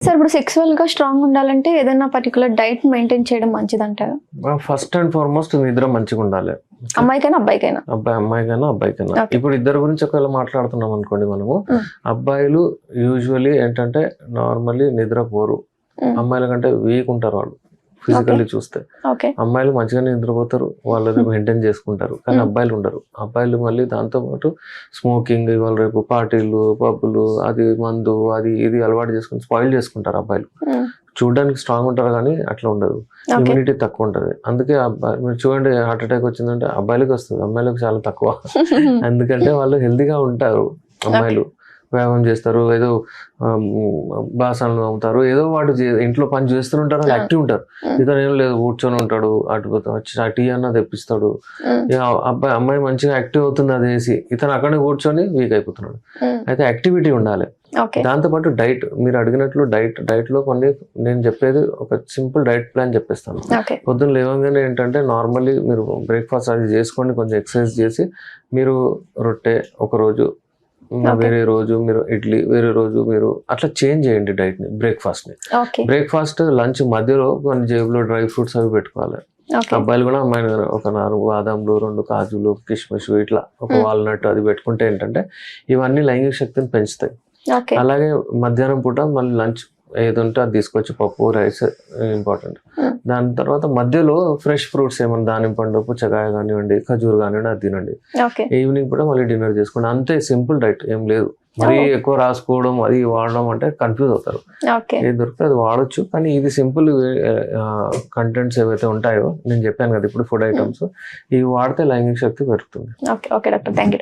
Sir ఇప్పుడు sexual గా strong ఉండాలంటే ఏదైనా పర్టికులర్ డైట్ మెయింటైన్ చేయడం మంచిది అంటారు? ఫస్ట్ అండ్ ఫార్మోస్ట్ నిద్ర మంచిగా ఉండాలి, అమ్మాయికైనా అబ్బాయికైనా? అమ్మాయికైనా అబ్బాయికైనా. ఇప్పుడు ఇద్దరు గురించి ఒకవేళ మాట్లాడుతున్నాం అనుకోండి మనము, అబ్బాయిలు యూజువలీ ఏంటంటే నార్మల్లీ నిద్ర పోరు, అమ్మాయిల కంటే వీక్ ఉంటారు వాళ్ళు ఫిజికల్లీ చూస్తే. అమ్మాయిలు మంచిగానే నిద్రపోతారు, వాళ్ళని మెయింటైన్ చేసుకుంటారు, కానీ అబ్బాయిలు ఉండరు. అబ్బాయిలు మళ్ళీ దాంతో పాటు స్మోకింగ్, ఇవాళ రేపు పార్టీలు, పబ్బులు, అది మందు, అది ఇది అలవాటు చేసుకుని స్పాయిల్ చేసుకుంటారు. అబ్బాయిలు చూడడానికి స్ట్రాంగ్ ఉంటారు కానీ అట్లా ఉండదు, ఇమ్యూనిటీ తక్కువ ఉంటుంది. అందుకే అబ్బాయి మీరు చూడండి, హార్ట్ అటాక్ వచ్చిందంటే అబ్బాయిలకు వస్తుంది, అమ్మాయిలకు చాలా తక్కువ. ఎందుకంటే వాళ్ళు హెల్తీగా ఉంటారు. అమ్మాయిలు వ్యాయామం చేస్తారు, ఏదో బాసనలు అమ్ముతారు, ఏదో వాడు ఇంట్లో పని చేస్తుంటారు, వాళ్ళు యాక్టివ్ ఉంటారు. ఇతను ఏం లేదు, కూర్చొని ఉంటాడు, అటు టీ అన్న తెప్పిస్తాడు. అమ్మాయి మంచిగా యాక్టివ్ అవుతుంది అది వేసి, ఇతను అక్కడే కూర్చొని వీక్ అయిపోతున్నాడు. అయితే యాక్టివిటీ ఉండాలి. దాంతోపాటు డైట్, మీరు అడిగినట్లు డైట్ లో కొన్ని నేను చెప్పేది ఒక సింపుల్ డైట్ ప్లాన్ చెప్పేస్తాను. పొద్దున్న లేవగానే ఏంటంటే నార్మల్లీ మీరు బ్రేక్ఫాస్ట్ అది చేసుకోండి, కొంచెం ఎక్సర్సైజ్ చేసి మీరు రొట్టె ఒక రోజు, వేరే రోజు మీరు ఇడ్లీ, వేరే రోజు మీరు అట్లా చేంజ్ చేయండి డైట్ ని, బ్రేక్ఫాస్ట్ లంచ్ మధ్యలో కొన్ని జేబులో డ్రై ఫ్రూట్స్ అవి పెట్టుకోవాలి. అబ్బాయిలు కూడా అమ్మాయిలు ఒక 4 బాదాంలు, 2 కాజులు, కిష్మిష్, ఇట్లా ఒక వాల్నట్ అది పెట్టుకుంటే ఏంటంటే ఇవన్నీ లైంగిక శక్తిని పెంచుతాయి. అలాగే మధ్యాహ్నం పూట మళ్ళీ లంచ్ ఏది ఉంటే అది తీసుకొచ్చి, పప్పు, రైస్ ఇంపార్టెంట్. దాని తర్వాత మధ్యలో ఫ్రెష్ ఫ్రూట్స్ ఏమన్నా దానిమ్మపండు, పుచ్చకాయ కానివ్వండి, ఖజూర్ కానివ్వండి, అది తినండి. ఈవినింగ్ కూడా మళ్ళీ డిన్నర్ చేసుకోండి. అంతే, సింపుల్ డైట్, ఏం లేదు. మరీ ఎక్కువ రాసుకోవడం అది వాడడం అంటే కన్ఫ్యూజ్ అవుతారు. ఏది దొరికితే అది వాడచ్చు, కానీ ఇది సింపుల్ కంటెంట్స్ ఏవైతే ఉంటాయో నేను చెప్పాను కదా ఇప్పుడు, ఫుడ్ ఐటమ్స్ ఇవి వాడితే లైంగిక శక్తి పెరుగుతుంది. Okay doctor, thank you.